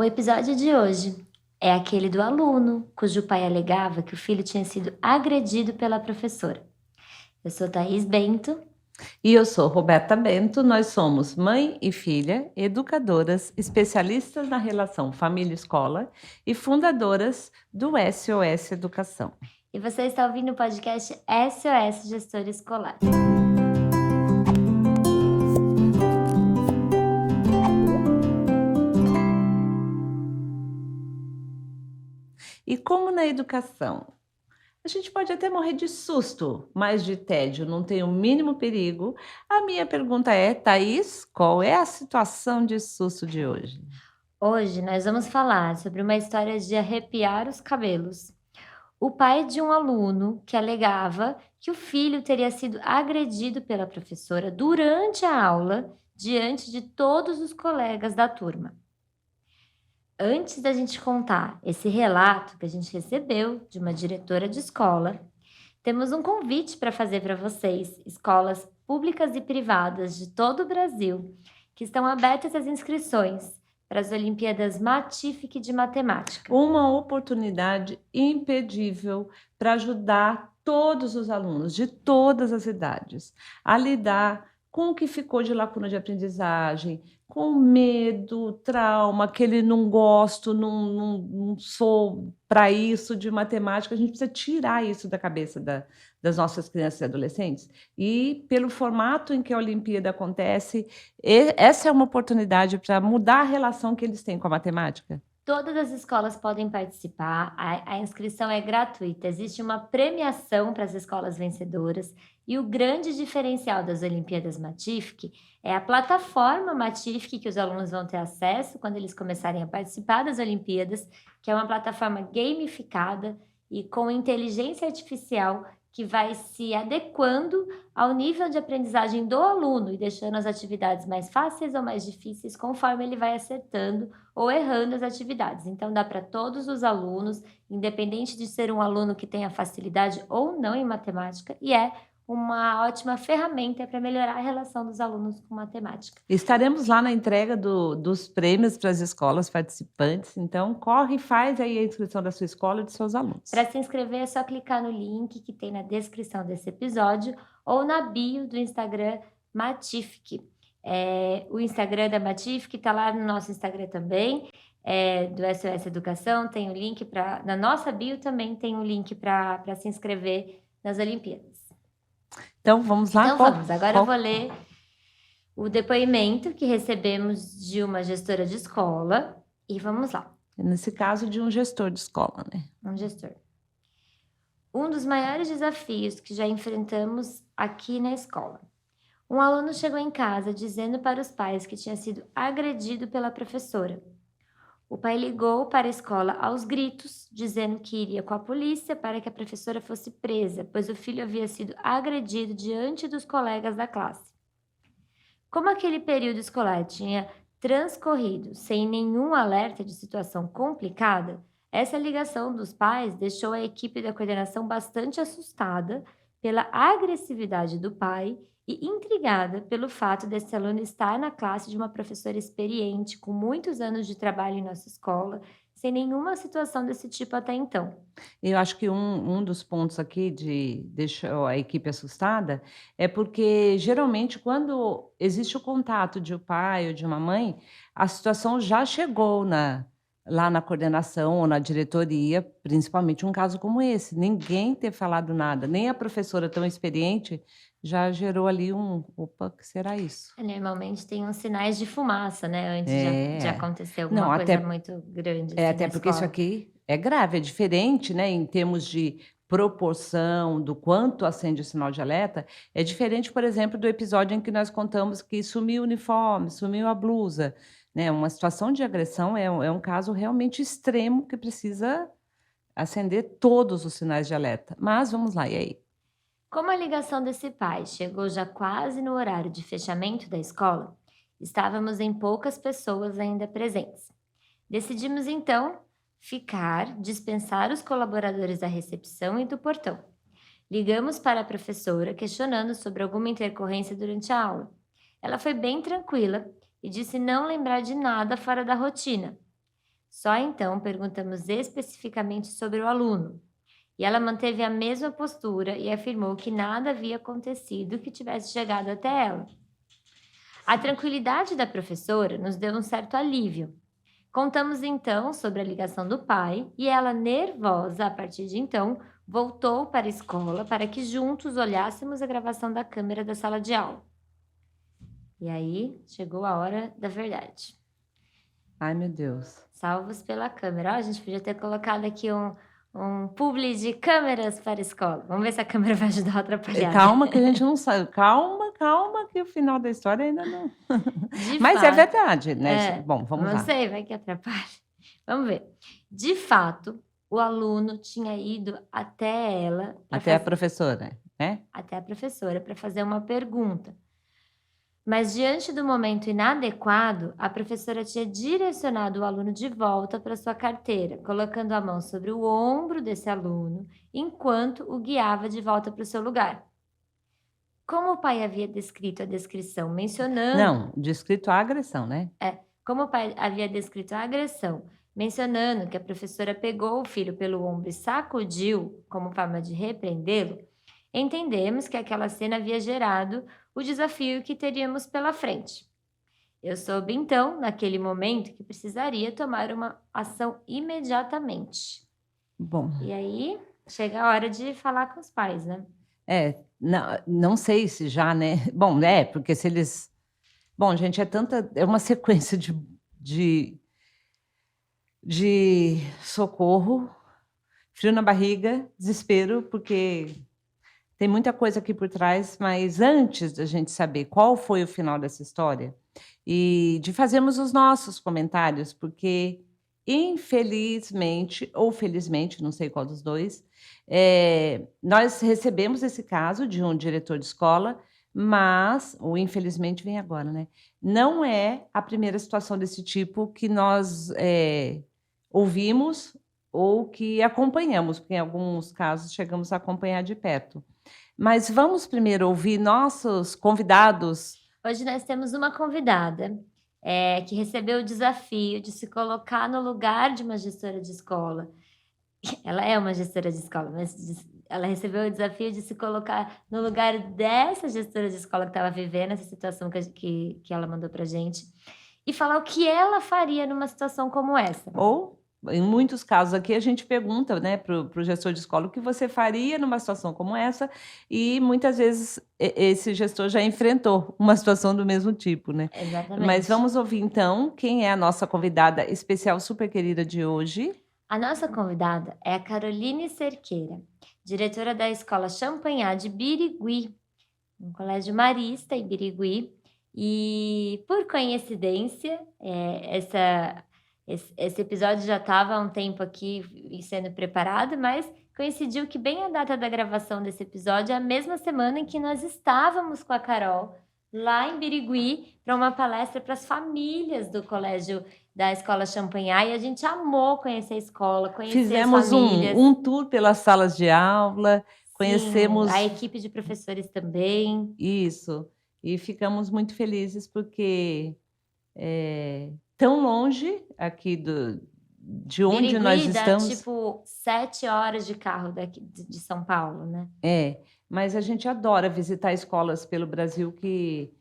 O episódio de hoje é aquele do aluno cujo pai alegava que o filho tinha sido agredido pela professora. Eu sou Thaís Bento. E eu sou Roberta Bento, nós somos mãe e filha, educadoras, especialistas na relação família-escola e fundadoras do SOS Educação. E você está ouvindo o podcast SOS Gestor Escolar. E como na educação? A gente pode até morrer de susto, mas de tédio não tem o mínimo perigo. A minha pergunta é, Thaís, qual é a situação de susto de hoje? Hoje nós vamos falar sobre uma história de arrepiar os cabelos. O pai de um aluno que alegava que o filho teria sido agredido pela professora durante a aula, diante de todos os colegas da turma. Antes da gente contar esse relato que a gente recebeu de uma diretora de escola, temos um convite para fazer para vocês, escolas públicas e privadas de todo o Brasil, que estão abertas as inscrições para as Olimpíadas Matific de Matemática. Uma oportunidade imperdível para ajudar todos os alunos de todas as idades a lidar com o que ficou de lacuna de aprendizagem, com medo, trauma, aquele não gosto, não sou para isso de matemática. A gente precisa tirar isso da cabeça das nossas crianças e adolescentes. E pelo formato em que a Olimpíada acontece, essa é uma oportunidade para mudar a relação que eles têm com a matemática. Todas as escolas podem participar, a inscrição é gratuita, existe uma premiação para as escolas vencedoras e o grande diferencial das Olimpíadas Matific é a plataforma Matific que os alunos vão ter acesso quando eles começarem a participar das Olimpíadas, que é uma plataforma gamificada e com inteligência artificial que vai se adequando ao nível de aprendizagem do aluno e deixando as atividades mais fáceis ou mais difíceis conforme ele vai acertando ou errando as atividades. Então, dá para todos os alunos, independente de ser um aluno que tenha facilidade ou não em matemática, e é uma ótima ferramenta para melhorar a relação dos alunos com matemática. Estaremos lá na entrega dos prêmios para as escolas participantes, então corre e faz aí a inscrição da sua escola e dos seus alunos. Para se inscrever é só clicar no link que tem na descrição desse episódio ou na bio do Instagram Matific. O Instagram da Matific está lá no nosso Instagram também, do SOS Educação, tem o link para... Na nossa bio também tem o link para se inscrever nas Olimpíadas. Então vamos lá? Então vamos, agora eu vou ler o depoimento que recebemos de uma gestora de escola e vamos lá. Nesse caso de um gestor de escola, né? Um gestor. Um dos maiores desafios que já enfrentamos aqui na escola. Um aluno chegou em casa dizendo para os pais que tinha sido agredido pela professora. O pai ligou para a escola aos gritos, dizendo que iria com a polícia para que a professora fosse presa, pois o filho havia sido agredido diante dos colegas da classe. Como aquele período escolar tinha transcorrido sem nenhum alerta de situação complicada, essa ligação dos pais deixou a equipe da coordenação bastante assustada pela agressividade do pai e intrigada pelo fato desse aluno estar na classe de uma professora experiente, com muitos anos de trabalho em nossa escola, sem nenhuma situação desse tipo até então. Eu acho que um dos pontos aqui de deixou a equipe assustada é porque, geralmente, quando existe o contato de um pai ou de uma mãe, a situação já chegou lá na coordenação ou na diretoria, principalmente um caso como esse. Ninguém ter falado nada, nem a professora tão experiente, já gerou ali opa, o que será isso? Normalmente tem uns sinais de fumaça, né, antes de É. acontecer alguma Não, coisa muito grande assim até na porque isso escola. aqui é grave, é diferente, né, em termos de proporção, do quanto acende o sinal de alerta, é diferente, por exemplo, do episódio em que nós contamos que sumiu o uniforme, sumiu a blusa, né, uma situação de agressão é um caso realmente extremo que precisa acender todos os sinais de alerta. Mas vamos lá, e aí? Como a ligação desse pai chegou já quase no horário de fechamento da escola, estávamos em poucas pessoas ainda presentes. Decidimos então dispensar os colaboradores da recepção e do portão. Ligamos para a professora questionando sobre alguma intercorrência durante a aula. Ela foi bem tranquila e disse não lembrar de nada fora da rotina. Só então perguntamos especificamente sobre o aluno. E ela manteve a mesma postura e afirmou que nada havia acontecido que tivesse chegado até ela. A tranquilidade da professora nos deu um certo alívio. Contamos então sobre a ligação do pai e ela, nervosa a partir de então, voltou para a escola para que juntos olhássemos a gravação da câmera da sala de aula. E aí chegou a hora da verdade. Ai, meu Deus. Salvos pela câmera. Ó, a gente podia ter colocado aqui um publi de câmeras para a escola. Vamos ver se a câmera vai ajudar a atrapalhar. Calma que a gente não sabe. Calma que o final da história ainda não... De Mas é fato, verdade, né? é, Bom, vamos não lá. sei, vai que atrapalha. Vamos ver. De fato, o aluno tinha ido até ela, Até a professora, né? até a professora, para fazer uma pergunta. Mas diante do momento inadequado, a professora tinha direcionado o aluno de volta para sua carteira, colocando a mão sobre o ombro desse aluno, enquanto o guiava de volta para o seu lugar. Como o pai havia descrito a descrição, mencionando... Não, descrito a agressão, né? Como o pai havia descrito a agressão, mencionando que a professora pegou o filho pelo ombro e sacudiu como forma de repreendê-lo, entendemos que aquela cena havia gerado o desafio que teríamos pela frente. Eu soube então, naquele momento, que precisaria tomar uma ação imediatamente. Bom, E aí, chega a hora de falar com os pais, né? não sei se já, né? Bom, porque se eles... Bom, gente, é uma sequência de socorro, frio na barriga, desespero, porque tem muita coisa aqui por trás, mas antes da gente saber qual foi o final dessa história e de fazermos os nossos comentários, porque infelizmente ou felizmente, não sei qual dos dois, nós recebemos esse caso de um diretor de escola, mas o infelizmente vem agora, né? Não é a primeira situação desse tipo que nós ouvimos ou que acompanhamos, porque em alguns casos chegamos a acompanhar de perto. Mas vamos primeiro ouvir nossos convidados. Hoje nós temos uma convidada que recebeu o desafio de se colocar no lugar de uma gestora de escola. Ela é uma gestora de escola, mas ela recebeu o desafio de se colocar no lugar dessa gestora de escola que estava vivendo essa situação que ela mandou para gente e falar o que ela faria numa situação como essa. Ou, em muitos casos aqui, a gente pergunta, né, para o gestor de escola o que você faria numa situação como essa, e muitas vezes esse gestor já enfrentou uma situação do mesmo tipo, né? Exatamente. Mas vamos ouvir então quem é a nossa convidada especial super querida de hoje. A nossa convidada é a Caroline Cerqueira, diretora da Escola Champanhar de Birigui, um colégio marista em Birigui. E, por coincidência, esse episódio já estava há um tempo aqui sendo preparado, mas coincidiu que bem a data da gravação desse episódio é a mesma semana em que nós estávamos com a Carol lá em Birigui para uma palestra para as famílias do colégio da Escola Champanhar, e a gente amou conhecer a escola, conhecer Fizemos as famílias. um tour pelas salas de aula, conhecemos... Sim, a equipe de professores também. Isso, e ficamos muito felizes porque tão longe aqui de onde Birigui nós dá, estamos... tipo 7 horas de carro daqui de São Paulo, né? Mas a gente adora visitar escolas pelo Brasil que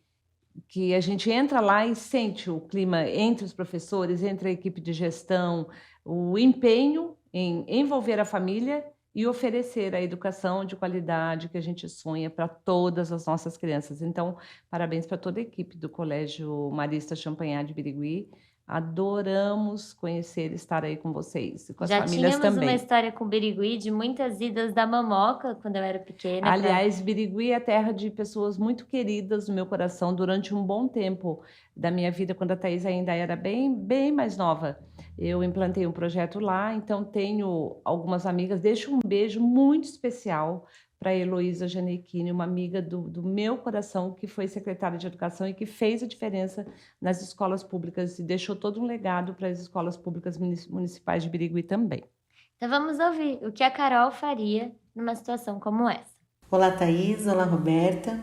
a gente entra lá e sente o clima entre os professores, entre a equipe de gestão, o empenho em envolver a família e oferecer a educação de qualidade que a gente sonha para todas as nossas crianças. Então, parabéns para toda a equipe do Colégio Marista Champanhar de Birigui. Adoramos conhecer e estar aí com vocês, com as famílias Já tínhamos também. uma história com Birigui de muitas idas da mamoca quando eu era pequena. Aliás, Birigui é terra de pessoas muito queridas no meu coração durante um bom tempo da minha vida, quando a Thaís ainda era bem, bem mais nova. Eu implantei um projeto lá, então tenho algumas amigas. Deixo um beijo muito especial para a Heloísa Janequini, uma amiga do meu coração, que foi secretária de Educação e que fez a diferença nas escolas públicas e deixou todo um legado para as escolas públicas municipais de Birigui também. Então vamos ouvir o que a Carol faria numa situação como essa. Olá, Thaís. Olá, Roberta.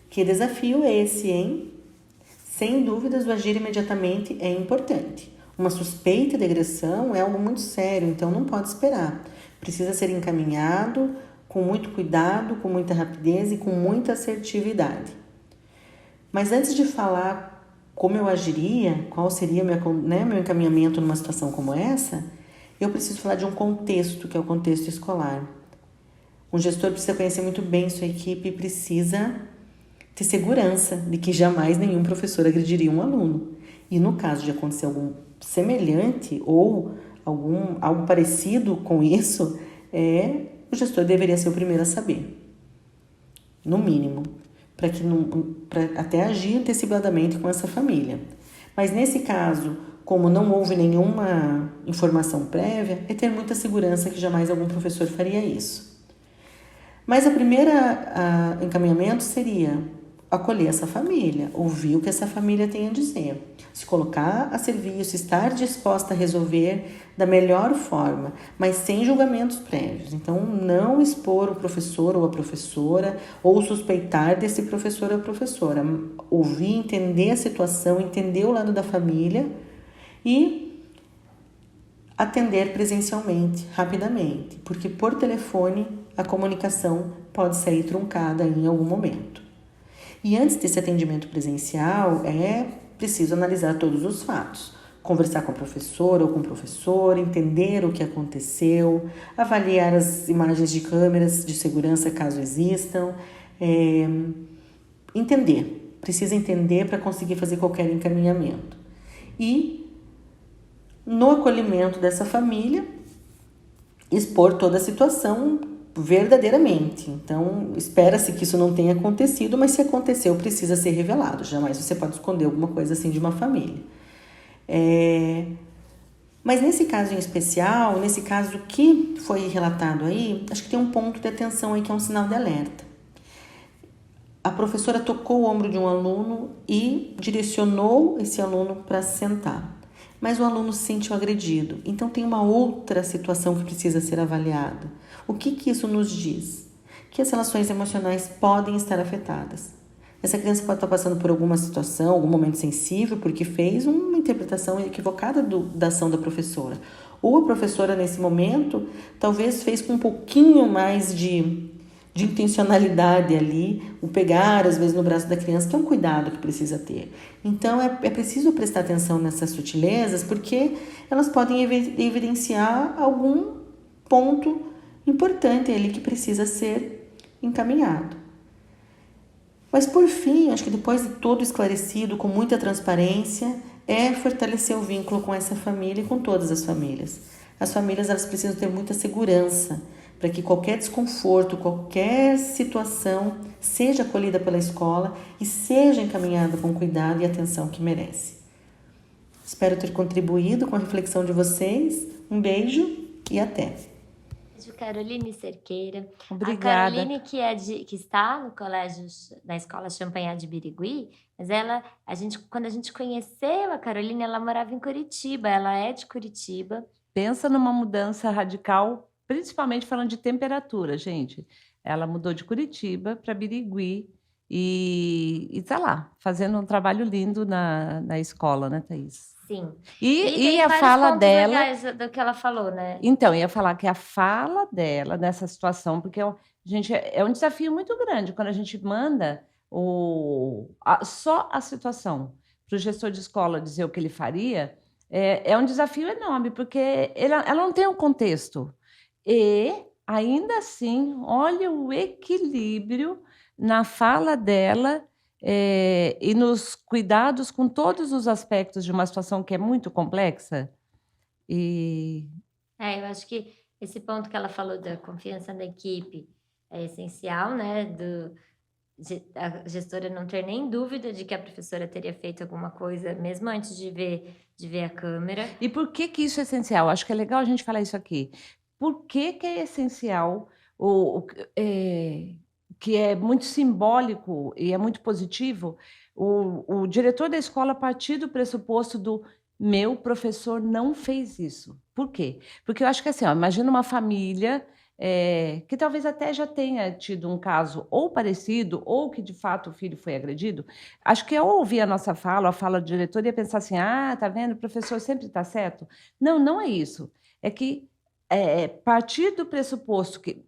Que desafio é esse, hein? Sem dúvidas, o agir imediatamente é importante. Uma suspeita de agressão é algo muito sério, então não pode esperar. Precisa ser encaminhado com muito cuidado, com muita rapidez e com muita assertividade. Mas antes de falar como eu agiria, qual seria meu encaminhamento numa situação como essa, eu preciso falar de um contexto, que é o contexto escolar. Um gestor precisa conhecer muito bem sua equipe e precisa ter segurança de que jamais nenhum professor agrediria um aluno. E no caso de acontecer algo semelhante ou algo parecido com isso, o gestor deveria ser o primeiro a saber, no mínimo, para até agir antecipadamente com essa família. Mas nesse caso, como não houve nenhuma informação prévia, é ter muita segurança que jamais algum professor faria isso. Mas a primeira encaminhamento seria acolher essa família, ouvir o que essa família tem a dizer, se colocar a serviço, estar disposta a resolver da melhor forma, mas sem julgamentos prévios. Então, não expor o professor ou a professora, ou suspeitar desse professor ou professora. Ouvir, entender a situação, entender o lado da família e atender presencialmente, rapidamente, porque por telefone a comunicação pode sair truncada em algum momento. E antes desse atendimento presencial, é preciso analisar todos os fatos, conversar com a professora ou com o professor, entender o que aconteceu, avaliar as imagens de câmeras de segurança caso existam, precisa entender para conseguir fazer qualquer encaminhamento. E no acolhimento dessa família, expor toda a situação verdadeiramente. Então, espera-se que isso não tenha acontecido, mas se aconteceu, precisa ser revelado. Jamais você pode esconder alguma coisa assim de uma família. Mas nesse caso em especial, nesse caso que foi relatado aí, acho que tem um ponto de atenção aí que é um sinal de alerta. A professora tocou o ombro de um aluno e direcionou esse aluno para sentar. Mas o aluno se sentiu agredido. Então tem uma outra situação que precisa ser avaliada. O que isso nos diz? Que as relações emocionais podem estar afetadas. Essa criança pode estar passando por alguma situação, algum momento sensível, porque fez uma interpretação equivocada da ação da professora. Ou a professora, nesse momento, talvez fez com um pouquinho mais de intencionalidade ali, o pegar, às vezes, no braço da criança, que é um cuidado que precisa ter. Então, é preciso prestar atenção nessas sutilezas, porque elas podem evidenciar algum ponto importante ali que precisa ser encaminhado. Mas, por fim, acho que depois de todo esclarecido, com muita transparência, é fortalecer o vínculo com essa família e com todas as famílias. As famílias, elas precisam ter muita segurança para que qualquer desconforto, qualquer situação seja acolhida pela escola e seja encaminhada com cuidado e atenção que merece. Espero ter contribuído com a reflexão de vocês. Um beijo e até! Beijo, Caroline Cerqueira. Obrigada. A Caroline que está no colégio, na escola Champagnat de Birigui, mas quando a gente conheceu a Caroline, ela morava em Curitiba, ela é de Curitiba. Pensa numa mudança radical, principalmente falando de temperatura, gente. Ela mudou de Curitiba para Birigui e está lá, fazendo um trabalho lindo na escola, né, Thaís? Sim. E tem a vários fala pontos dela. legais do que ela falou, né? Então, ia falar que a fala dela nessa situação, porque gente, é um desafio muito grande quando a gente manda só a situação para o gestor de escola dizer o que ele faria, é um desafio enorme, porque ela não tem um contexto. E, ainda assim, olha o equilíbrio na fala dela e nos cuidados com todos os aspectos de uma situação que é muito complexa. Eu acho que esse ponto que ela falou da confiança na equipe é essencial, né? A gestora não ter nem dúvida de que a professora teria feito alguma coisa, mesmo antes de ver a câmera. E por que isso é essencial? Acho que é legal a gente falar isso aqui. Por que é essencial, que é muito simbólico e é muito positivo, o diretor da escola partir do pressuposto do meu professor não fez isso. Por quê? Porque eu acho que assim, imagina uma família que talvez até já tenha tido um caso ou parecido, ou que de fato o filho foi agredido, acho que ao ouvir a nossa fala, a fala do diretor, ia pensar assim: ah, tá vendo, o professor sempre está certo. Não, não é isso. É que partir do pressuposto que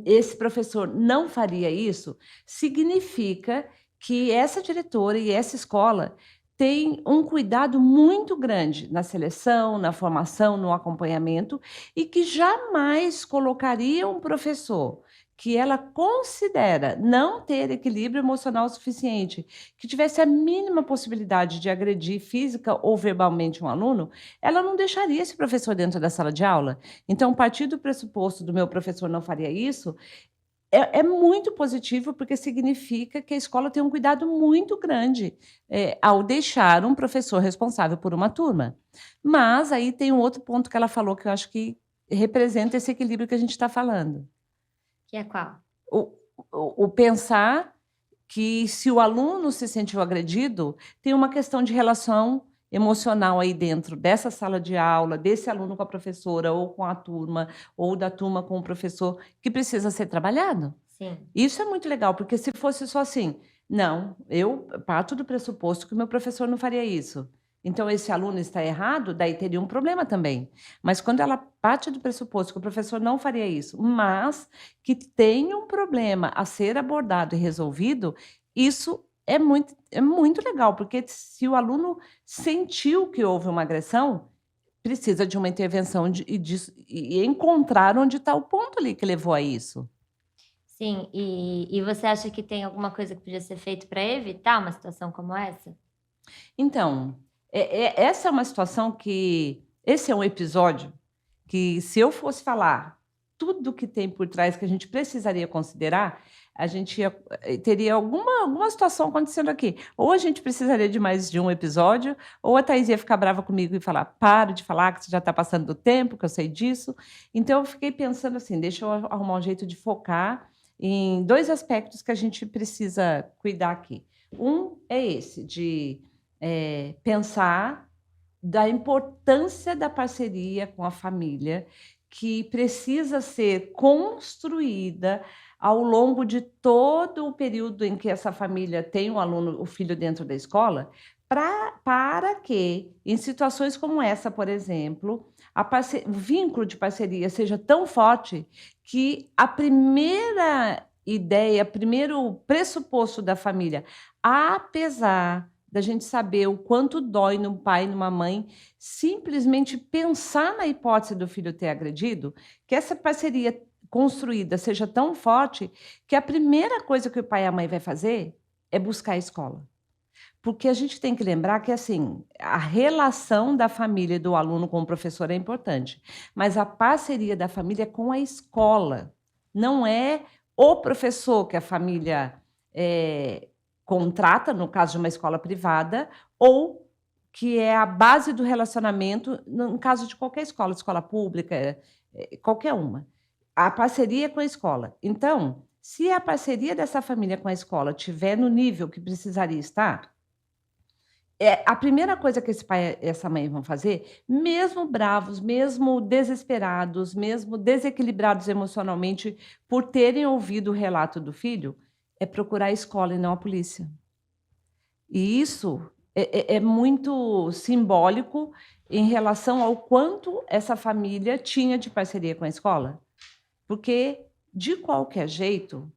esse professor não faria isso, significa que essa diretora e essa escola têm um cuidado muito grande na seleção, na formação, no acompanhamento, e que jamais colocaria um professor que ela considera não ter equilíbrio emocional suficiente, que tivesse a mínima possibilidade de agredir física ou verbalmente um aluno, ela não deixaria esse professor dentro da sala de aula. Então, partir do pressuposto do meu professor não faria isso é muito positivo, porque significa que a escola tem um cuidado muito grande ao deixar um professor responsável por uma turma. Mas aí tem um outro ponto que ela falou que eu acho que representa esse equilíbrio que a gente está falando. Que é qual? O pensar que se o aluno se sentiu agredido, tem uma questão de relação emocional aí dentro dessa sala de aula, desse aluno com a professora, ou com a turma, ou da turma com o professor, que precisa ser trabalhado. Sim. Isso é muito legal, porque se fosse só assim, não, eu parto do pressuposto que o meu professor não faria isso. Então, esse aluno está errado, daí teria um problema também. Mas quando ela parte do pressuposto que o professor não faria isso, mas que tem um problema a ser abordado e resolvido, isso é muito legal, porque se o aluno sentiu que houve uma agressão, precisa de uma intervenção e encontrar onde está o ponto ali que levou a isso. Sim, e você acha que tem alguma coisa que podia ser feito para evitar uma situação como essa? Então, essa é uma situação que... Esse é um episódio que, se eu fosse falar tudo que tem por trás que a gente precisaria considerar, a gente teria alguma situação acontecendo aqui. Ou a gente precisaria de mais de um episódio, ou a Thaís ia ficar brava comigo e falar: para de falar, que você já está passando do tempo, que eu sei disso. Então, eu fiquei pensando assim, deixa eu arrumar um jeito de focar em 2 aspectos que a gente precisa cuidar aqui. Um é esse, de pensar da importância da parceria com a família, que precisa ser construída ao longo de todo o período em que essa família tem um aluno, o filho dentro da escola, para que, em situações como essa, por exemplo, o vínculo de parceria seja tão forte que a primeira ideia, primeiro pressuposto da família, apesar da gente saber o quanto dói num pai e numa mãe, simplesmente pensar na hipótese do filho ter agredido, que essa parceria construída seja tão forte que a primeira coisa que o pai e a mãe vai fazer é buscar a escola. Porque a gente tem que lembrar que, assim, a relação da família e do aluno com o professor é importante, mas a parceria da família é com a escola. Não é o professor que a família contrata, no caso de uma escola privada, ou que é a base do relacionamento, no caso de qualquer escola pública, qualquer uma. A parceria com a escola. Então, se a parceria dessa família com a escola estiver no nível que precisaria estar, a primeira coisa que esse pai e essa mãe vão fazer, mesmo bravos, mesmo desesperados, mesmo desequilibrados emocionalmente por terem ouvido o relato do filho, é procurar a escola e não a polícia. E isso é muito simbólico em relação ao quanto essa família tinha de parceria com a escola. Porque, de qualquer jeito,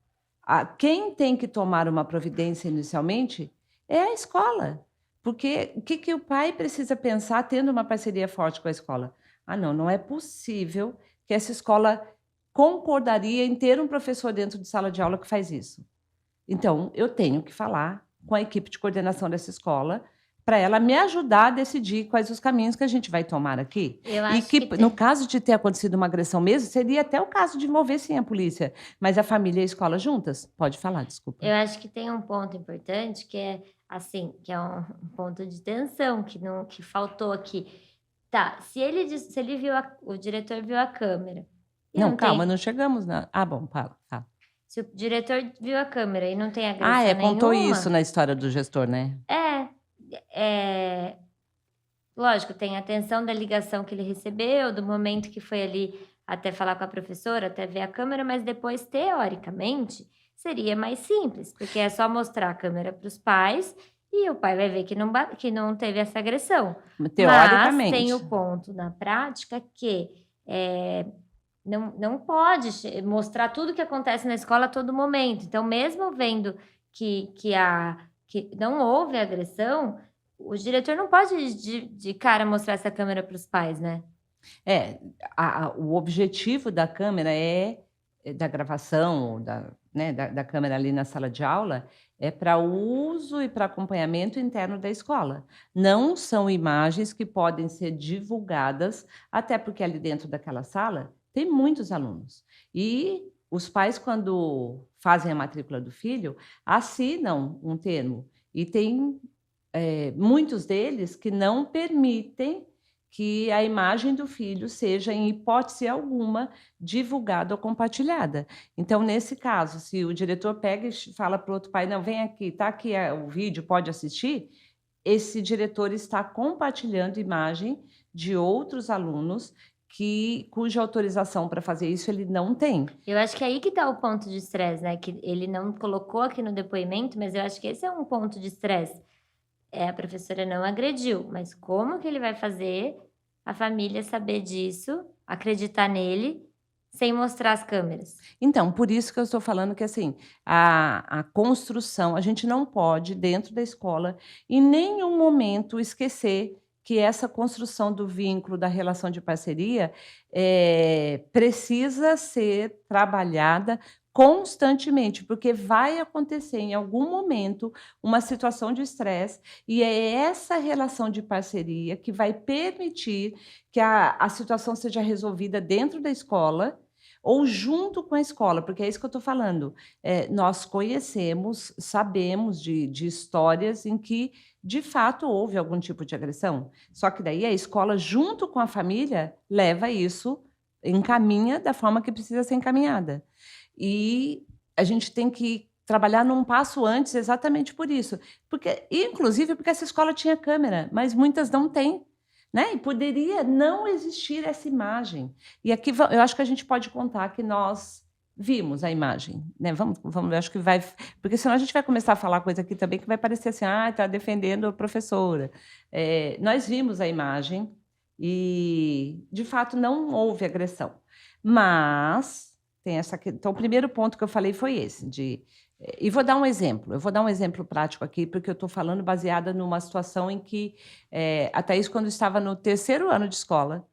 quem tem que tomar uma providência inicialmente é a escola. Porque o que o pai precisa pensar tendo uma parceria forte com a escola? Ah, não é possível que essa escola concordaria em ter um professor dentro de sala de aula que faz isso. Então, eu tenho que falar com a equipe de coordenação dessa escola para ela me ajudar a decidir quais os caminhos que a gente vai tomar aqui. Eu E acho que, que no tem. caso de ter acontecido uma agressão mesmo, seria até o caso de envolver, sim, a polícia. Mas a família e a escola juntas? Pode falar, desculpa. Eu acho que tem um ponto importante que é assim, que é um ponto de tensão que faltou aqui. Tá, se ele viu o diretor viu a câmera. E Não, calma, tem, não chegamos na... Ah, bom, fala. se o diretor viu a câmera e não tem Ah, agressão contou nenhuma, isso na história do gestor, né? lógico, tem a tensão da ligação que ele recebeu, do momento que foi ali até falar com a professora, até ver a câmera, mas depois, teoricamente, seria mais simples, porque é só mostrar a câmera para os pais e o pai vai ver que não teve essa agressão. Mas tem Teoricamente. o ponto na prática que não pode mostrar tudo que acontece na escola a todo momento. Então, mesmo vendo que não houve agressão, o diretor não pode de cara mostrar essa câmera para os pais, né? É, o objetivo da câmera da gravação, da câmera ali na sala de aula, é para uso e para acompanhamento interno da escola. Não são imagens que podem ser divulgadas, até porque ali dentro daquela sala tem muitos alunos. E os pais, quando fazem a matrícula do filho, assinam um termo. E tem muitos deles que não permitem que a imagem do filho seja, em hipótese alguma, divulgada ou compartilhada. Então, nesse caso, se o diretor pega e fala para o outro pai, não, vem aqui, está aqui o vídeo, pode assistir, esse diretor está compartilhando imagem de outros alunos cuja autorização para fazer isso ele não tem. Eu acho que é aí que está o ponto de estresse, né? Que ele não colocou aqui no depoimento, mas eu acho que esse é um ponto de estresse. A professora não agrediu, mas como que ele vai fazer a família saber disso, acreditar nele, sem mostrar as câmeras? Então, por isso que eu estou falando que assim, a construção, a gente não pode, dentro da escola, em nenhum momento esquecer que essa construção do vínculo, da relação de parceria, precisa ser trabalhada constantemente, porque vai acontecer em algum momento uma situação de estresse, e é essa relação de parceria que vai permitir que a situação seja resolvida dentro da escola ou junto com a escola, porque é isso que eu estou falando. Nós conhecemos, sabemos de histórias em que, de fato, houve algum tipo de agressão. Só que daí a escola, junto com a família, leva isso, encaminha da forma que precisa ser encaminhada. E a gente tem que trabalhar num passo antes exatamente por isso. Inclusive porque essa escola tinha câmera, mas muitas não têm. Né? E poderia não existir essa imagem. E aqui eu acho que a gente pode contar que nós vimos a imagem. Né? Vamos, eu acho que vai. Porque senão a gente vai começar a falar coisa aqui também que vai parecer assim, está defendendo a professora. Nós vimos a imagem e, de fato, não houve agressão. Mas tem essa. Então, o primeiro ponto que eu falei foi esse, e vou dar um exemplo. Eu vou dar um exemplo prático aqui, porque eu estou falando baseada numa situação em que a Thaís, quando estava no 3º ano de escola,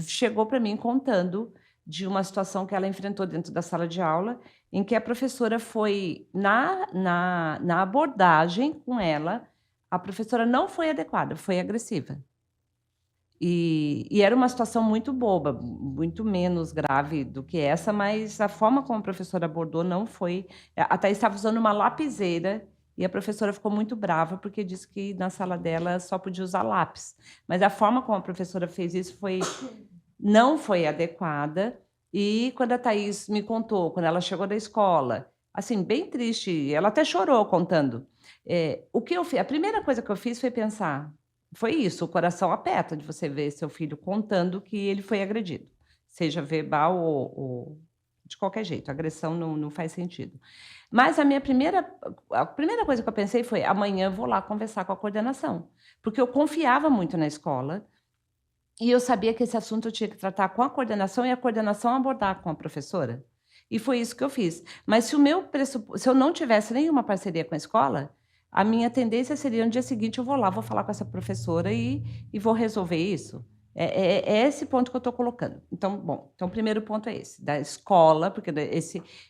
chegou para mim contando de uma situação que ela enfrentou dentro da sala de aula, em que a professora foi, na abordagem com ela, a professora não foi adequada, foi agressiva. E era uma situação muito boba, muito menos grave do que essa, mas a forma como a professora abordou não foi. A Thaís estava usando uma lapiseira e a professora ficou muito brava porque disse que na sala dela só podia usar lápis. Mas a forma como a professora fez isso não foi adequada. E quando a Thaís me contou, quando ela chegou da escola, assim, bem triste, ela até chorou contando. O que eu fiz? A primeira coisa que eu fiz foi pensar. Foi isso, o coração aperta de você ver seu filho contando que ele foi agredido, seja verbal ou de qualquer jeito, agressão não faz sentido. Mas a primeira coisa que eu pensei foi, amanhã eu vou lá conversar com a coordenação, porque eu confiava muito na escola e eu sabia que esse assunto eu tinha que tratar com a coordenação e a coordenação abordar com a professora. E foi isso que eu fiz. Mas se eu não tivesse nenhuma parceria com a escola, a minha tendência seria no dia seguinte eu vou lá, vou falar com essa professora e vou resolver isso. É esse ponto que eu estou colocando. Então, o primeiro ponto é esse, da escola, porque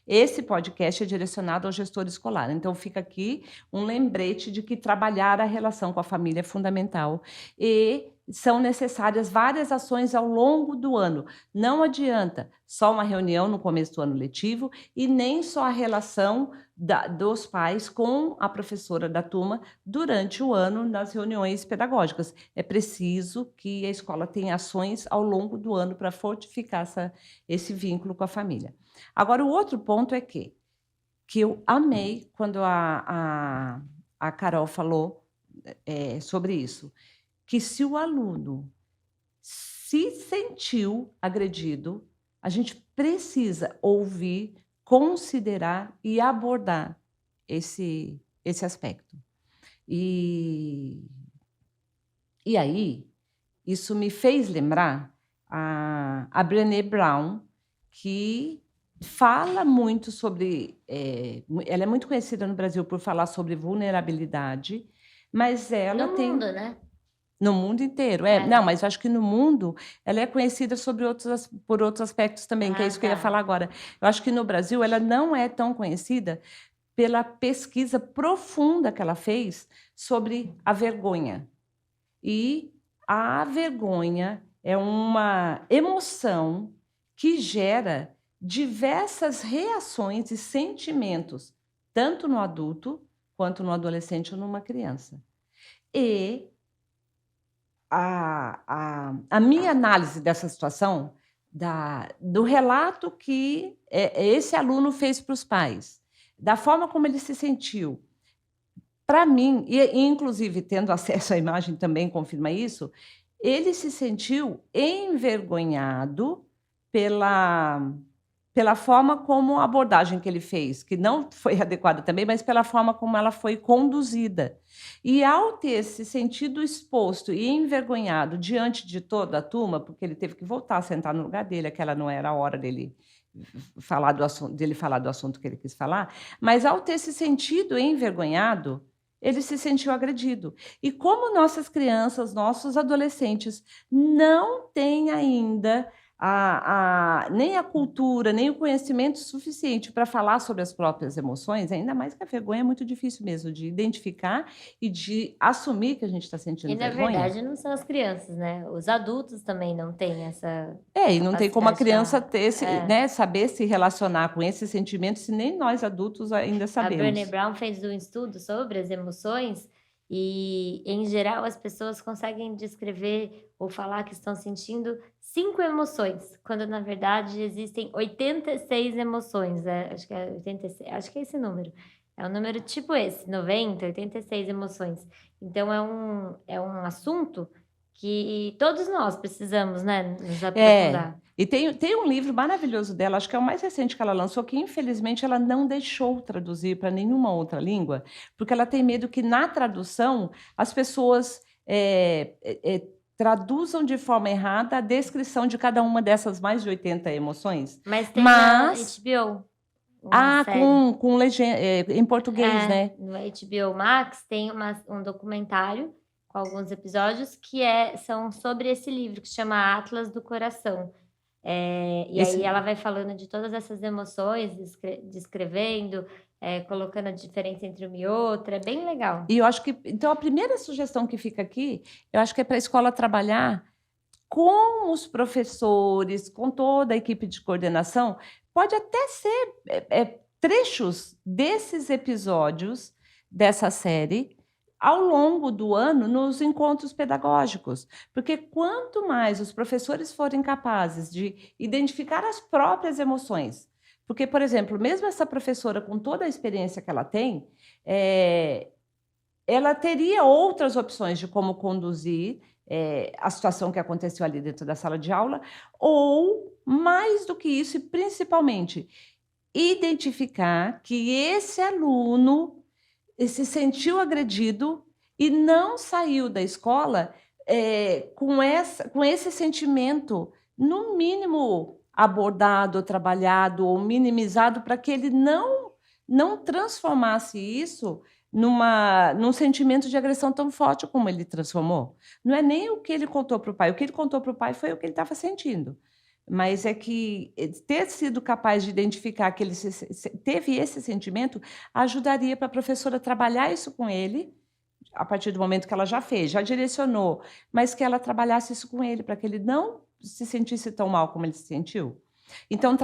esse podcast é direcionado ao gestor escolar. Então, fica aqui um lembrete de que trabalhar a relação com a família é fundamental e são necessárias várias ações ao longo do ano. Não adianta só uma reunião no começo do ano letivo e nem só a relação dos pais com a professora da turma durante o ano nas reuniões pedagógicas. É preciso que a escola tenha ações ao longo do ano para fortificar esse vínculo com a família. Agora, o outro ponto é que eu amei quando a Carol falou sobre isso, que se o aluno se sentiu agredido, a gente precisa ouvir, considerar e abordar esse aspecto. E aí, isso me fez lembrar a Brené Brown, que fala muito sobre. Ela é muito conhecida no Brasil por falar sobre vulnerabilidade, mas ela No tem. mundo, né? No mundo inteiro, É. Não, mas eu acho que no mundo ela é conhecida por outros aspectos também, que é isso que eu ia Tá. falar agora. Eu acho que no Brasil ela não é tão conhecida pela pesquisa profunda que ela fez sobre a vergonha. E a vergonha é uma emoção que gera diversas reações e sentimentos, tanto no adulto quanto no adolescente ou numa criança. E a minha análise dessa situação, do relato que esse aluno fez para os pais, da forma como ele se sentiu, para mim, e inclusive tendo acesso à imagem também confirma isso, ele se sentiu envergonhado pela, pela forma como a abordagem que ele fez, que não foi adequada também, mas pela forma como ela foi conduzida. E ao ter se sentido exposto e envergonhado diante de toda a turma, porque ele teve que voltar a sentar no lugar dele, aquela não era a hora dele falar do assunto que ele quis falar, mas ao ter se sentido envergonhado, ele se sentiu agredido. E como nossas crianças, nossos adolescentes não têm ainda nem a cultura, nem o conhecimento suficiente para falar sobre as próprias emoções, ainda mais que a vergonha é muito difícil mesmo de identificar e de assumir que a gente está sentindo E na vergonha. verdade não são as crianças, né? Os adultos também não têm essa E não tem como a capacidade criança ter É. né, saber se relacionar com esse sentimento se nem nós adultos ainda A sabemos. Brené Brown fez um estudo sobre as emoções e, em geral, as pessoas conseguem descrever ou falar que estão sentindo 5 emoções, quando na verdade existem 86 emoções. Acho que é 86, acho que é esse número. É um número tipo esse, 90, 86 emoções. Então é um assunto que todos nós precisamos, né, nos aprofundar. E tem um livro maravilhoso dela, acho que é o mais recente que ela lançou, que infelizmente ela não deixou traduzir para nenhuma outra língua, porque ela tem medo que na tradução as pessoas traduzam de forma errada a descrição de cada uma dessas mais de 80 emoções. Mas tem na Mas, HBO uma série. com legenda, em português, né? No HBO Max tem um documentário com alguns episódios que são sobre esse livro que chama Atlas do Coração. E Esse- aí ela vai falando de todas essas emoções, descrevendo, colocando a diferença entre uma e outra. É bem legal. E eu acho que, então, a primeira sugestão que fica aqui, eu acho que é para a escola trabalhar com os professores, com toda a equipe de coordenação, pode até ser trechos desses episódios dessa série ao longo do ano nos encontros pedagógicos, porque quanto mais os professores forem capazes de identificar as próprias emoções, porque, por exemplo, mesmo essa professora com toda a experiência que ela tem, ela teria outras opções de como conduzir a situação que aconteceu ali dentro da sala de aula, ou, mais do que isso, e principalmente, identificar que esse aluno se sentiu agredido e não saiu da escola com esse sentimento, no mínimo, abordado, trabalhado ou minimizado, para que ele não transformasse isso num sentimento de agressão tão forte como ele transformou. Não é nem o que ele contou para o pai. O que ele contou para o pai foi o que ele estava sentindo. Mas é que ter sido capaz de identificar que ele teve esse sentimento ajudaria para a professora trabalhar isso com ele, a partir do momento que ela já fez, já direcionou, mas que ela trabalhasse isso com ele, para que ele não se sentisse tão mal como ele se sentiu. Então,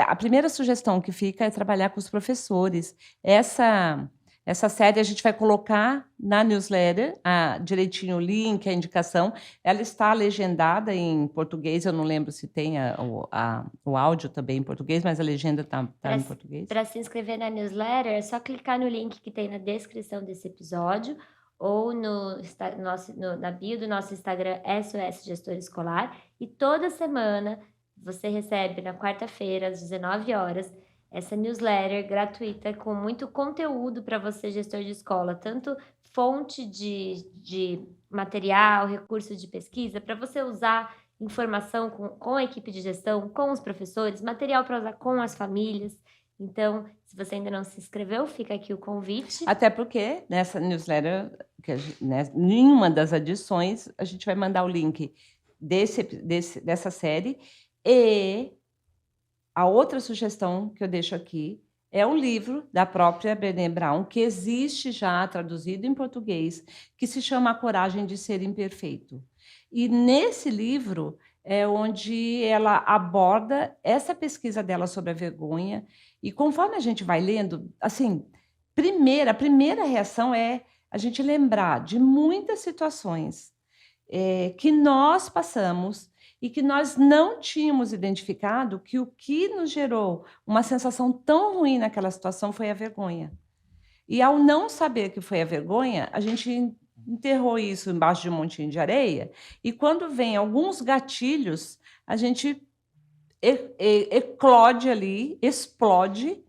a primeira sugestão que fica é trabalhar com os professores. Essa série a gente vai colocar na newsletter, direitinho o link, a indicação. Ela está legendada em português, eu não lembro se tem o áudio também em português, mas a legenda está em português. Para se inscrever na newsletter, é só clicar no link que tem na descrição desse episódio ou na bio do nosso Instagram SOS Gestor Escolar. E toda semana você recebe na quarta-feira, às 19 horas, essa newsletter gratuita com muito conteúdo para você, gestor de escola, tanto fonte de material, recurso de pesquisa, para você usar informação com a equipe de gestão, com os professores, material para usar com as famílias. Então, se você ainda não se inscreveu, fica aqui o convite. Até porque nessa newsletter, em uma das edições, a gente vai mandar o link dessa série. E a outra sugestão que eu deixo aqui é um livro da própria Brené Brown, que existe já traduzido em português, que se chama A Coragem de Ser Imperfeito. E nesse livro é onde ela aborda essa pesquisa dela sobre a vergonha. E conforme a gente vai lendo, assim, a primeira reação é a gente lembrar de muitas situações que nós passamos e que nós não tínhamos identificado que o que nos gerou uma sensação tão ruim naquela situação foi a vergonha. E ao não saber que foi a vergonha, a gente enterrou isso embaixo de um montinho de areia, e quando vem alguns gatilhos, a gente eclode ali, explode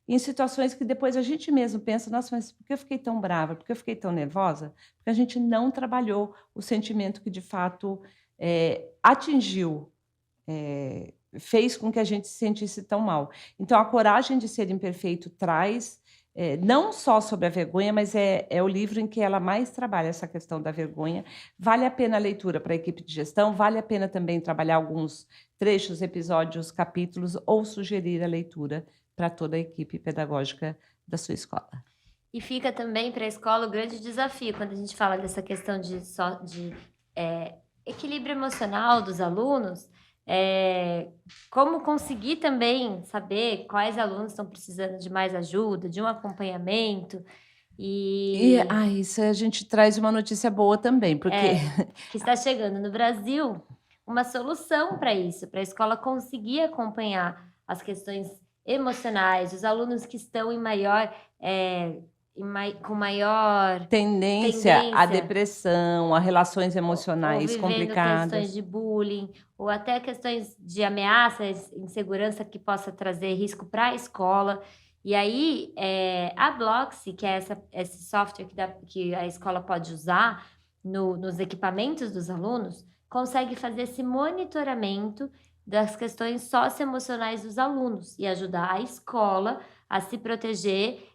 em situações que depois a gente mesmo pensa, nossa, mas por que eu fiquei tão brava? Por que eu fiquei tão nervosa? Porque a gente não trabalhou o sentimento que, de fato, atingiu, fez com que a gente se sentisse tão mal. Então, A Coragem de Ser Imperfeito traz, não só sobre a vergonha, mas é o livro em que ela mais trabalha essa questão da vergonha. Vale a pena a leitura para a equipe de gestão, vale a pena também trabalhar alguns trechos, episódios, capítulos, ou sugerir a leitura para toda a equipe pedagógica da sua escola. E fica também para a escola o grande desafio, quando a gente fala dessa questão de equilíbrio emocional dos alunos, como conseguir também saber quais alunos estão precisando de mais ajuda, de um acompanhamento. Isso a gente traz uma notícia boa também, porque que está chegando no Brasil uma solução para isso, para a escola conseguir acompanhar as questões emocionais, os alunos que estão com maior tendência à depressão, a relações emocionais ou vivendo complicadas. Questões de bullying, ou até questões de ameaças, insegurança que possa trazer risco para a escola. E aí, a Blocksy, que é esse software que a escola pode usar nos equipamentos dos alunos, consegue fazer esse monitoramento das questões socioemocionais dos alunos e ajudar a escola a se proteger,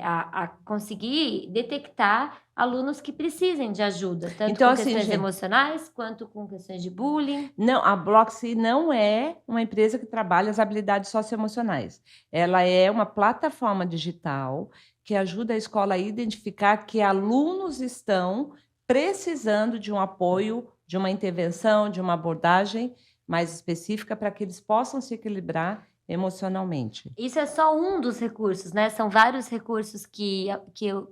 a conseguir detectar alunos que precisem de ajuda, tanto então, com questões emocionais quanto com questões de bullying. Não, a Blocksy não é uma empresa que trabalha as habilidades socioemocionais. Ela é uma plataforma digital que ajuda a escola a identificar que alunos estão precisando de um apoio, de uma intervenção, de uma abordagem mais específica para que eles possam se equilibrar emocionalmente. Isso é só um dos recursos, né? São vários recursos que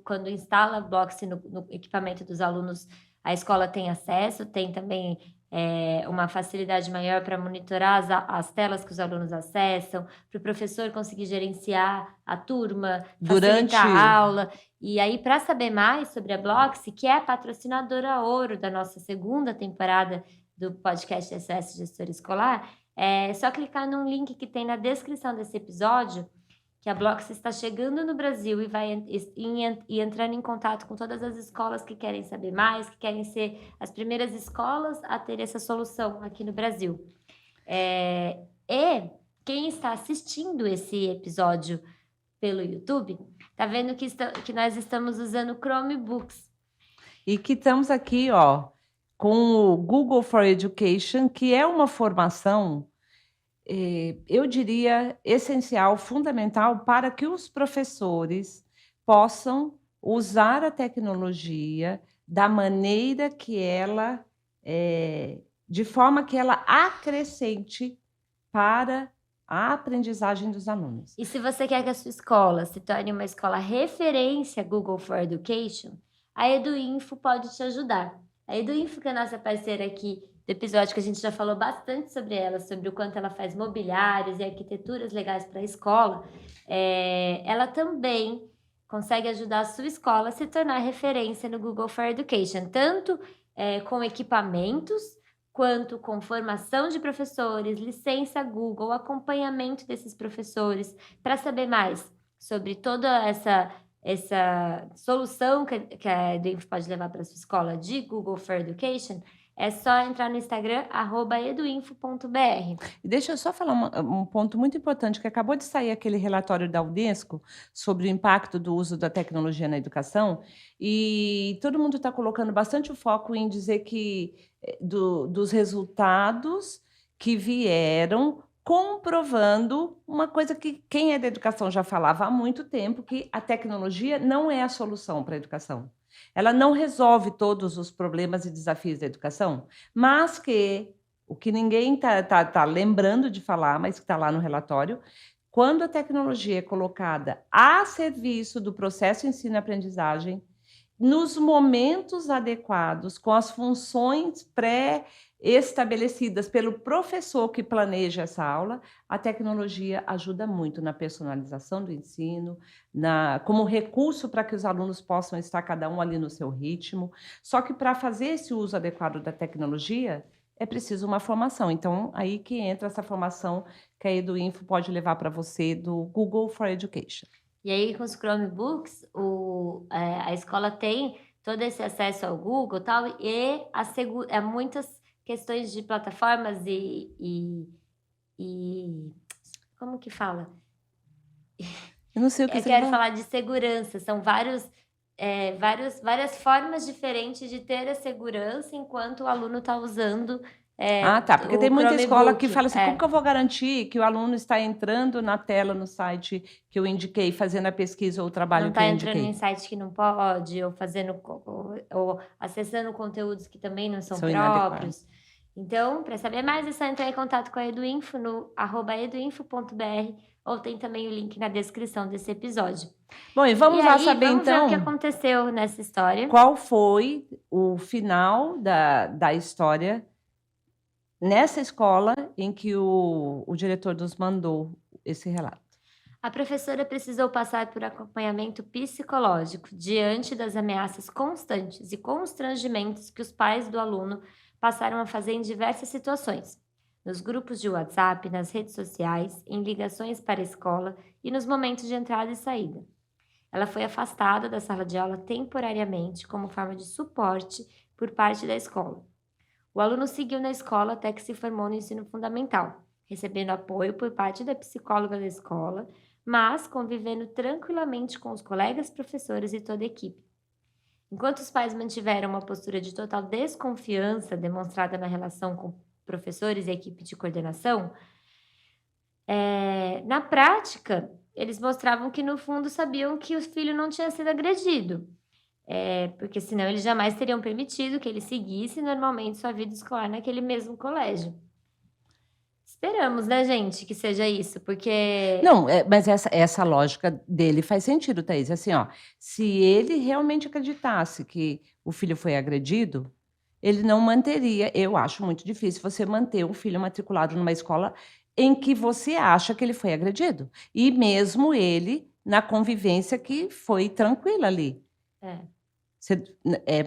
quando instala a Blocksy no equipamento dos alunos, a escola tem acesso, tem também uma facilidade maior para monitorar as telas que os alunos acessam, para o professor conseguir gerenciar a turma, facilitar a aula. E aí, para saber mais sobre a Blocksy, que é a patrocinadora ouro da nossa segunda temporada do podcast SOS Gestor Escolar, é só clicar num link que tem na descrição desse episódio, que a Blocksy está chegando no Brasil e vai entrando em contato com todas as escolas que querem saber mais, que querem ser as primeiras escolas a ter essa solução aqui no Brasil. E quem está assistindo esse episódio pelo YouTube, está vendo que nós estamos usando Chromebooks. E que estamos aqui, com o Google for Education, que é uma formação, eu diria, essencial, fundamental, para que os professores possam usar a tecnologia da maneira que ela, de forma que ela acrescente para a aprendizagem dos alunos. E se você quer que a sua escola se torne uma escola referência Google for Education, a EduInfo pode te ajudar. A EduInfo, que é a nossa parceira aqui do episódio, que a gente já falou bastante sobre ela, sobre o quanto ela faz mobiliários e arquiteturas legais para a escola, ela também consegue ajudar a sua escola a se tornar referência no Google for Education, tanto com equipamentos, quanto com formação de professores, licença Google, acompanhamento desses professores, para saber mais sobre toda essa solução que a EduInfo pode levar para a sua escola de Google for Education, é só entrar no Instagram, @eduinfo.br. E deixa eu só falar um ponto muito importante, que acabou de sair aquele relatório da Unesco sobre o impacto do uso da tecnologia na educação, e todo mundo está colocando bastante o foco em dizer que dos resultados que vieram comprovando uma coisa que quem é da educação já falava há muito tempo, que a tecnologia não é a solução para a educação. Ela não resolve todos os problemas e desafios da educação, mas que o que ninguém está lembrando de falar, mas que está lá no relatório, quando a tecnologia é colocada a serviço do processo ensino-aprendizagem, nos momentos adequados, com as funções pré-estabelecidas pelo professor que planeja essa aula, a tecnologia ajuda muito na personalização do ensino, como recurso para que os alunos possam estar cada um ali no seu ritmo. Só que para fazer esse uso adequado da tecnologia, é preciso uma formação. Então, aí que entra essa formação que a EduInfo pode levar para você do Google for Education. E aí, com os Chromebooks, a escola tem todo esse acesso ao Google e tal, e muitas questões de plataformas e como que fala? Eu não sei o que Eu você quero fala. falar de segurança. São várias formas diferentes de ter a segurança enquanto o aluno está usando Tá, porque o tem muita escola que Chromebook. fala assim, como que eu vou garantir que o aluno está entrando na tela no site que eu indiquei, fazendo a pesquisa ou o trabalho Não que eu está entrando indiquei? em site que não pode, ou acessando conteúdos que também não são São próprios. inadequados. Então, para saber mais, é só entrar em contato com a EduInfo no @eduinfo.br, ou tem também o link na descrição desse episódio. Bom, e vamos lá aí, saber vamos ver o que então aconteceu nessa história. qual foi o final da história nessa escola em que o diretor nos mandou esse relato. A professora precisou passar por acompanhamento psicológico diante das ameaças constantes e constrangimentos que os pais do aluno passaram a fazer em diversas situações, nos grupos de WhatsApp, nas redes sociais, em ligações para a escola e nos momentos de entrada e saída. Ela foi afastada da sala de aula temporariamente como forma de suporte por parte da escola. O aluno seguiu na escola até que se formou no ensino fundamental, recebendo apoio por parte da psicóloga da escola, mas convivendo tranquilamente com os colegas, professores e toda a equipe. Enquanto os pais mantiveram uma postura de total desconfiança demonstrada na relação com professores e equipe de coordenação, na prática, eles mostravam que, no fundo, sabiam que o filho não tinha sido agredido, porque senão eles jamais teriam permitido que ele seguisse normalmente sua vida escolar naquele mesmo colégio. Esperamos, né, gente, que seja isso, porque... Não, mas essa lógica dele faz sentido, Thaís. Assim, ó, se ele realmente acreditasse que o filho foi agredido, ele não manteria. Eu acho muito difícil você manter um filho matriculado numa escola em que você acha que ele foi agredido. E mesmo ele na convivência que foi tranquila ali.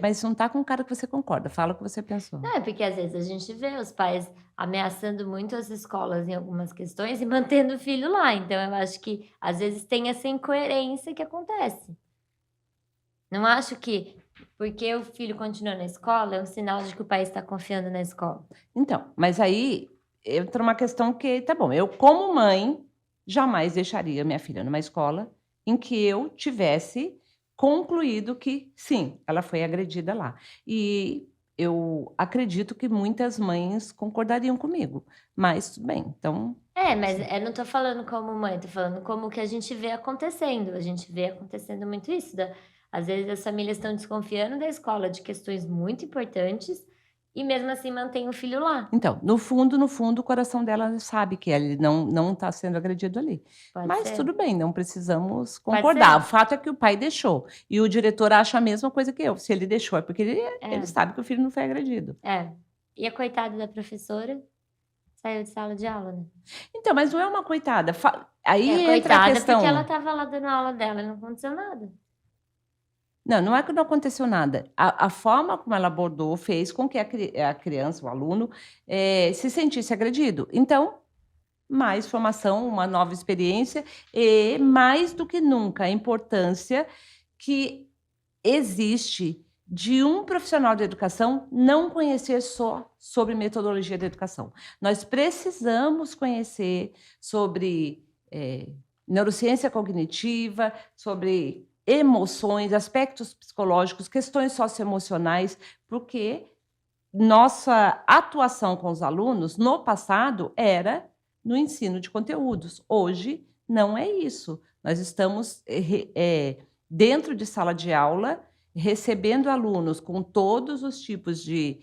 Mas não está com cara que você concorda. Fala o que você pensou. Não, é porque às vezes a gente vê os pais ameaçando muito as escolas em algumas questões e mantendo o filho lá. Então, eu acho que às vezes tem essa incoerência que acontece. Não acho que porque o filho continua na escola é um sinal de que o pai está confiando na escola. Então, mas aí entra uma questão que, tá bom, eu como mãe jamais deixaria minha filha numa escola em que eu tivesse concluído que, sim, ela foi agredida lá. E eu acredito que muitas mães concordariam comigo, mas tudo bem, então... Mas eu não tô falando como mãe, tô falando como que a gente vê acontecendo. A gente vê acontecendo muito isso. Às vezes as famílias estão desconfiando da escola de questões muito importantes e mesmo assim mantém o filho lá. Então, no fundo, o coração dela sabe que ele não está sendo agredido ali. Pode Mas ser. tudo bem, não precisamos Pode concordar. ser. O fato é que o pai deixou. E o diretor acha a mesma coisa que eu. Se ele deixou, é porque ele sabe que o filho não foi agredido. E a coitada da professora saiu de sala de aula, né? Então, mas não é uma coitada. Aí entra coitada a questão... porque ela estava lá dando a aula dela e não aconteceu nada. Não é que não aconteceu nada. A forma como ela abordou fez com que a criança, o aluno, se sentisse agredido. Então, mais formação, uma nova experiência e, mais do que nunca, a importância que existe de um profissional de educação não conhecer só sobre metodologia da educação. Nós precisamos conhecer sobre neurociência cognitiva, sobre emoções, aspectos psicológicos, questões socioemocionais, porque nossa atuação com os alunos no passado era no ensino de conteúdos. Hoje não é isso. Nós estamos dentro de sala de aula, recebendo alunos com todos os tipos de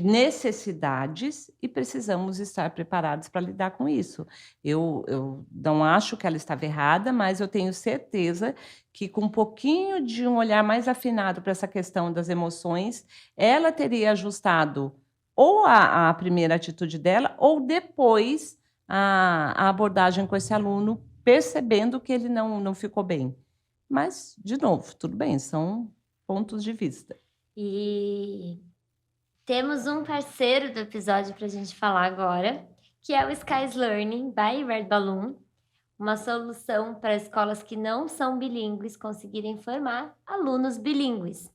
necessidades e precisamos estar preparados para lidar com isso. Eu não acho que ela estava errada, mas eu tenho certeza que com um pouquinho de um olhar mais afinado para essa questão das emoções, ela teria ajustado ou a primeira atitude dela ou depois a abordagem com esse aluno, percebendo que ele não ficou bem. Mas, de novo, tudo bem, são pontos de vista. E temos um parceiro do episódio para a gente falar agora, que é o Skies Learning by Red Balloon, uma solução para escolas que não são bilíngues conseguirem formar alunos bilíngues.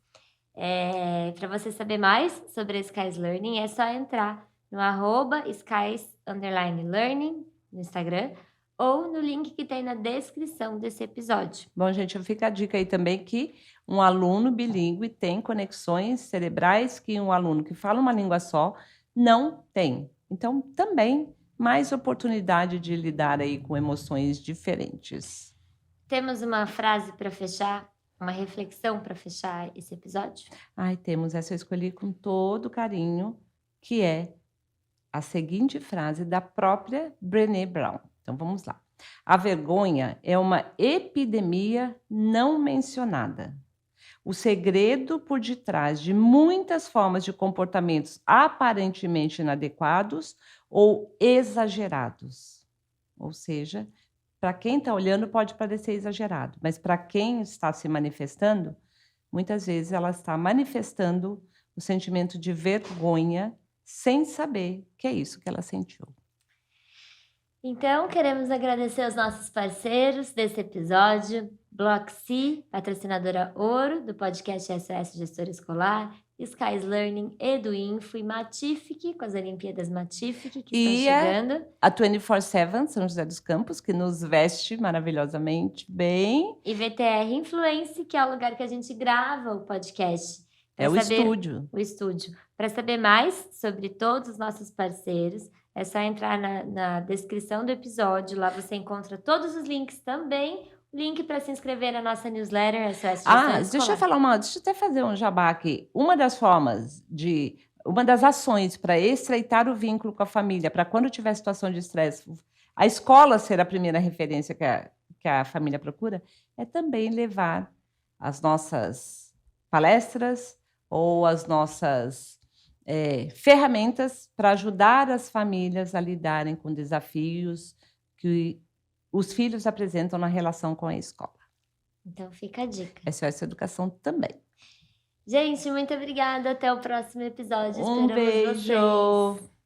Para você saber mais sobre a Skies Learning, é só entrar no @skies_learning no Instagram ou no link que tem na descrição desse episódio. Bom, gente, fica a dica aí também que um aluno bilíngue tem conexões cerebrais que um aluno que fala uma língua só não tem. Então, também mais oportunidade de lidar aí com emoções diferentes. Temos uma frase para fechar, uma reflexão para fechar esse episódio? Temos essa, eu escolhi com todo carinho, que é a seguinte frase da própria Brené Brown. Então, vamos lá. A vergonha é uma epidemia não mencionada. O segredo por detrás de muitas formas de comportamentos aparentemente inadequados ou exagerados. Ou seja, para quem está olhando pode parecer exagerado, mas para quem está se manifestando, muitas vezes ela está manifestando o sentimento de vergonha sem saber que é isso que ela sentiu. Então, queremos agradecer aos nossos parceiros desse episódio, Blockc, patrocinadora ouro do podcast SOS Gestor Escolar, Skies Learning, Eduinfo e Matific, com as Olimpíadas Matific que estão chegando. A 24/7, São José dos Campos, que nos veste maravilhosamente bem. E VTR Influence, que é o lugar que a gente grava o podcast. É o estúdio. O estúdio. Para saber mais sobre todos os nossos parceiros, é só entrar na descrição do episódio. Lá você encontra todos os links também. O link para se inscrever na nossa newsletter, SOS Gestor Escolar. Deixa eu até fazer um jabá aqui. Uma das ações para estreitar o vínculo com a família, para quando tiver situação de estresse, a escola ser a primeira referência que a família procura, é também levar as nossas palestras ou as nossas ferramentas para ajudar as famílias a lidarem com desafios que os filhos apresentam na relação com a escola. Então fica a dica. SOS Educação também. Gente, muito obrigada. Até o próximo episódio. Um beijo! Esperamos vocês.